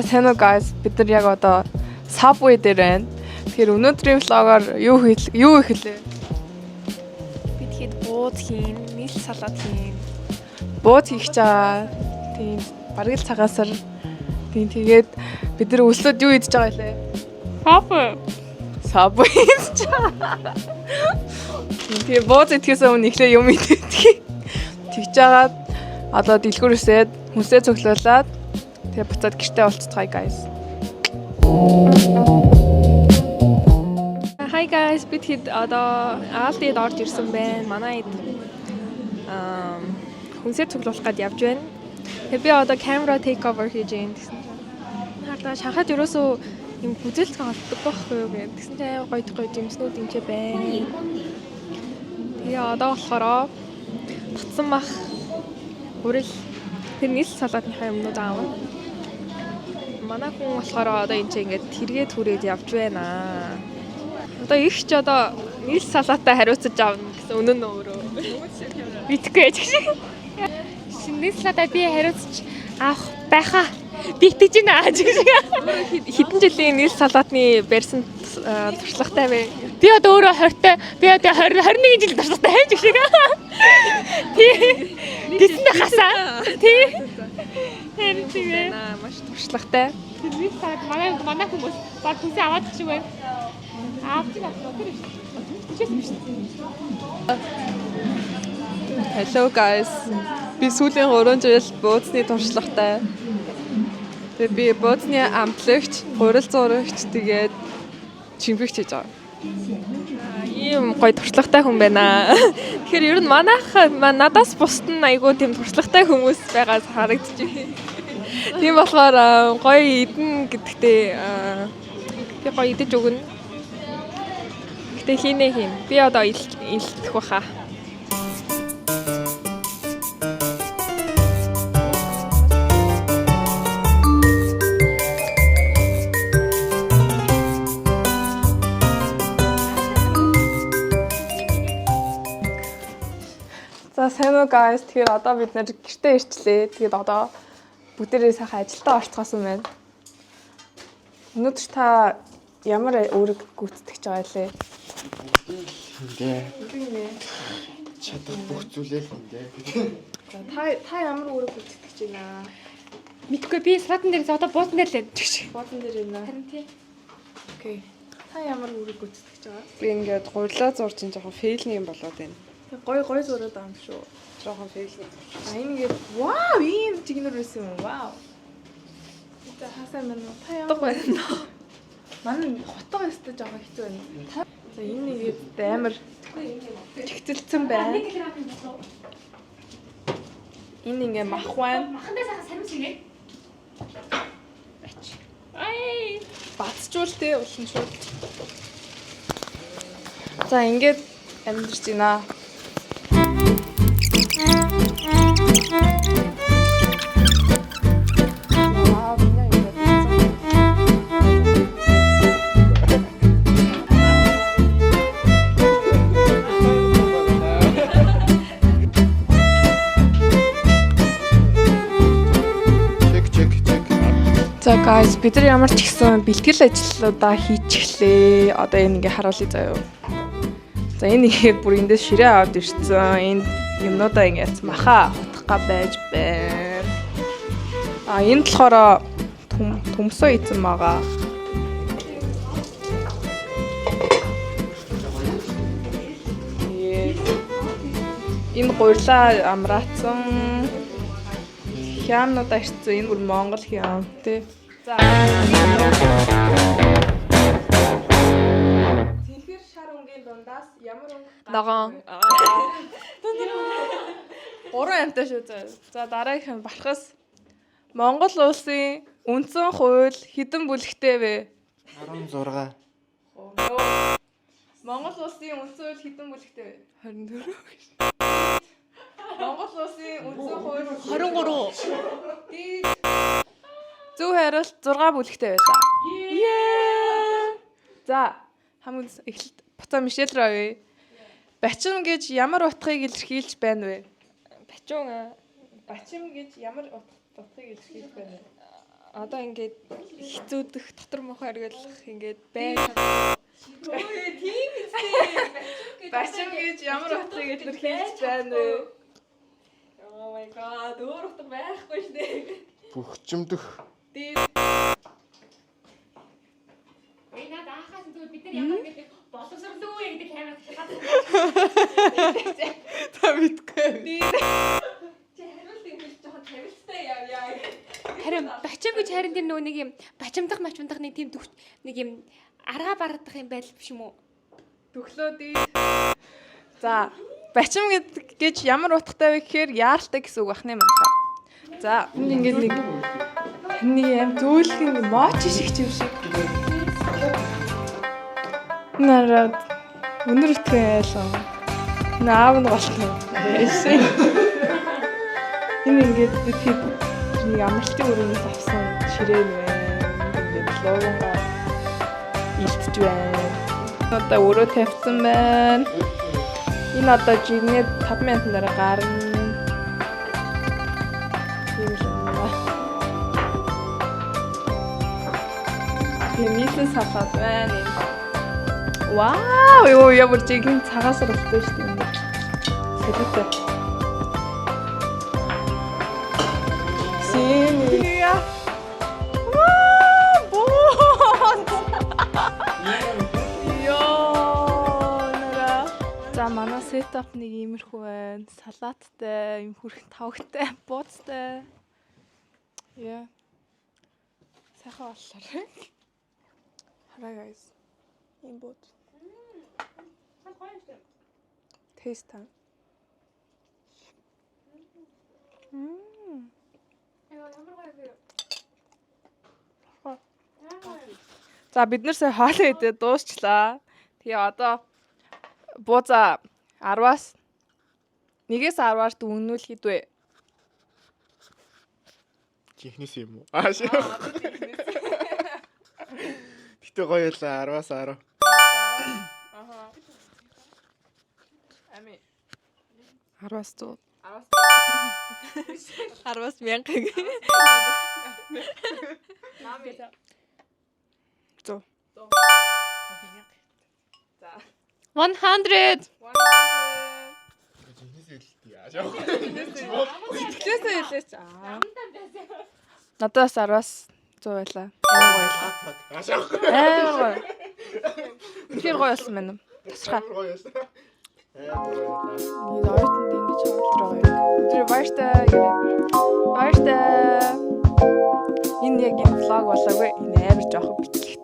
сайн уу guys, бид нар яг одоо Subway дээр байна. Тэгэхээр өнөөдрийн vlog-оор юу хэлээ? Бид хэд бууд хийн, нийл салаад хийн. Бууд хийх гэж байгаа. Тийм, бараг л цагаасаар. Тийм, тэгээд бид нар өслөд юу идэж байгаа лээ? Subway идэж байгаа. Тэгээ бууд идэхээс өмнө ихлэ юм идэх. Тэгж жагаад одоо дэлгүүрээсээ хүнсээ цуглуулад тэгээ буцаад гэртээ олццгаая guys. Hi guys, бид хэд одоо Aldi-д орж ирсэн байна. Манай хүнсээ цуглуулах гээд явж байна. Тэгээ би одоо camera take over хийж байна гэсэн чинь. Хардаа Шанхайд ерөөсөө юм бүзэлцэн олддог байхгүй юу гэх. Тэгсэн чинь гоё жимснүүд энэ ч байна. Тэгээ одоо болохоор татсан мах бүрэл тэр нийл салаатныхаа юмнууд аав. Манай хүн болохоор одоо энэ чинь ингээд тэргээд хүрээд явж байна. Одоо их ч одоо нийл салаатай хариуцаж авна гэсэн үнэн нь өөрөө. Битгэхгүй яж гэж. Нийл салаатай би хариуцаж авах байхаа. Би итгэж байна гэж. Хэдэн жилийн нийл салаатны барьсан туршлагатай вэ? Би одоо өөрөө 20-тай, би одоо 21 жил туршлагатай хайж гэх шиг. Тэсэндээ хасаа. Тий. Тэр тийм маш туршлагатай. Нийл салаат манай хүмүүс баг хүнсээ аваад шиг байна. Hello guys. Би сүүлийн 3 жил буудсны туршлагатай. Тэгээ би буудсны амтлагч, гурил зурагч тэгээд чимпэгч хийж байгаа. Ийм гоё туршлагатай хүн байна. Тэгэхээр ер нь надаас бусд нь айгүй тийм туршлагатай хүмүүс байгаас харагдчих. Тийм болохоор гоё идэн гэдэгтээ би гоё идэж өгнө. Гэтэ хийнэ. Би одоо илтгэх баха. За сайн уу guys. Тэгэхээр одоо бид нэр гэртээ ирчлээ. Тэгээд одоо бүгдээрээ сайхан ажилдаа орцгоосон байна. Өнөөдөр та ямар үүрэг гүйцэтгэж байгаа лээ? Ингээ. Чадвар бүх зүйлээ л ингээ. За та ямар үүрэг гүйцэтгэж байна? Мэдгүй би салаатан дээр одоо буудан дээр л гэж. Буудан дээр байна. Харин тий. Окей. Та ямар үүрэг гүйцэтгэж байгаа? Би ингээд гурилаа зурж ин жоохон фейлний юм болоод байна. Гой зураад байгаа юм шүү. Жоохон фейлний. Энийг вау ийм жигнэр байсан юм. Вау. За хасаа мэн та ямар байна? Манай хотоо өстө жоохон хэцүү байна. За энэ нэгэд амар чигцэлцэн байна. Энэ ингээ мах байна. Махандаа сайхан сарвс ингэ. Ай! Бацчуул те улан шууд. За ингээд амьдэрч байна. За guys, бид нар ямар ч гэсэн бэлтгэл ажлуудаа хийчихлээ. Одоо энэ ингээ харуулъя заяа. За энэ ингээ бүр эндээс ширээ аваад ирсэн. Энд юмнуудаа ингээ маха хутгах гав байж байна. Энэ болохоор төмсөө ийцэн байгаа. Энэ гурилаа амраацсан. Хямнуудаа ирсэн. Энэ бүр Монгол хям тий. За. Тэнхэр шар өнгийн дундаас ямар өнгө? Ногоон. Гурван амтай шүү заа. За дараагийнх нь Балхас. Монгол улсын үндсэн хууль хэдэн бүлэгтэй вэ? 16. Монгол улсын үндсэн хууль хэдэн бүлэгтэй вэ? 24. Монгол улсын үндсэн хууль 23. Дид. Зөв хариулт 6 бүлэгтэй байлаа. За хамгийн эхлээд буцаа Мишель рүү авъя. Бачим гэж ямар утгыг илэрхийлж байна вэ? Бачим гэж ямар утгыг илэрхийлж байна вэ? одоо ингээд хэцүүдэх дотор мох харгалах ингээд бай. Тийм ээ. Бачим гэж ямар утга гэж нэр хийж байна вэ? Oh my god, өөр утга байхгүй шүү дээ. Бөхчмдөх. Наад аахаас зүгээр бид нар ямар гэдэг боловсрлоо яг гэдэг камерад шалгаад. Та мэдгүй. Чи хариулт ингэж жоохон тавилттай яа. Харин бачим гэж харин тийм нөгөө нэг юм бачимдах нэг тийм нэг юм арга бардах юм байл биш юм уу? Төглөө дээ. За, бачим гэж ямар утгатай вэ гэхээр яаралтай гэсэн үг бахны мань. За, энэ ингээд нэг аим зөөлхөн моч шиг юм шиг. Нараад өнөр үтгэн айлаа. Наав нь голтой. Эсэ. Энэ ингээд бид нэг амралтын өрөөнөөс авсан ширээн байна. Ингээд логонгаа илтж байна. Одоо өрөө тавьсан байна. Энэ одоо жигнээ 5 минутын дараа гарна. Нийтэн салаад байна. Вау, ёо ямар жигэн цагаас ралтай шүү дээ. Сэтэтэй. Синия. Вау! Ёо, нара. За манай сетап нэг иймэрхүү байна. Салааттай, юм хүрх тавгтай, бууцтай. Яа. Сайхан боллоо. Хараа guys. Ийм бод. Taste time. За бид нар сая хоолоо идээ дуусчлаа. Тэгээ одоо бууза 10-аас 1-ээс 10-аар дүгнүүл хийдвэ. Чихнэс юм уу? Шүү. Гэтэ гоё ялаа 10-аас 10. Аха. Ами 10-аас 100. 10-аас 1000. Нами. 100. За. 100. Чихнэс хэлтий яашаа. Сэтгэлээсээ хэлээч. Надаас 10-аас 100 байлаа. Амар гоё байлаа. Яашаа. Амар гоё. Тэр гоё болсон байна уу? Тасраа. Гоё яашаа. Энэ ойтонд ингэж хавуултраа гоё. Өдөр баяртай. Баяртай. Энэ яг энэ влог болоогүй. Энэ амар жоохон бичлэгтэй.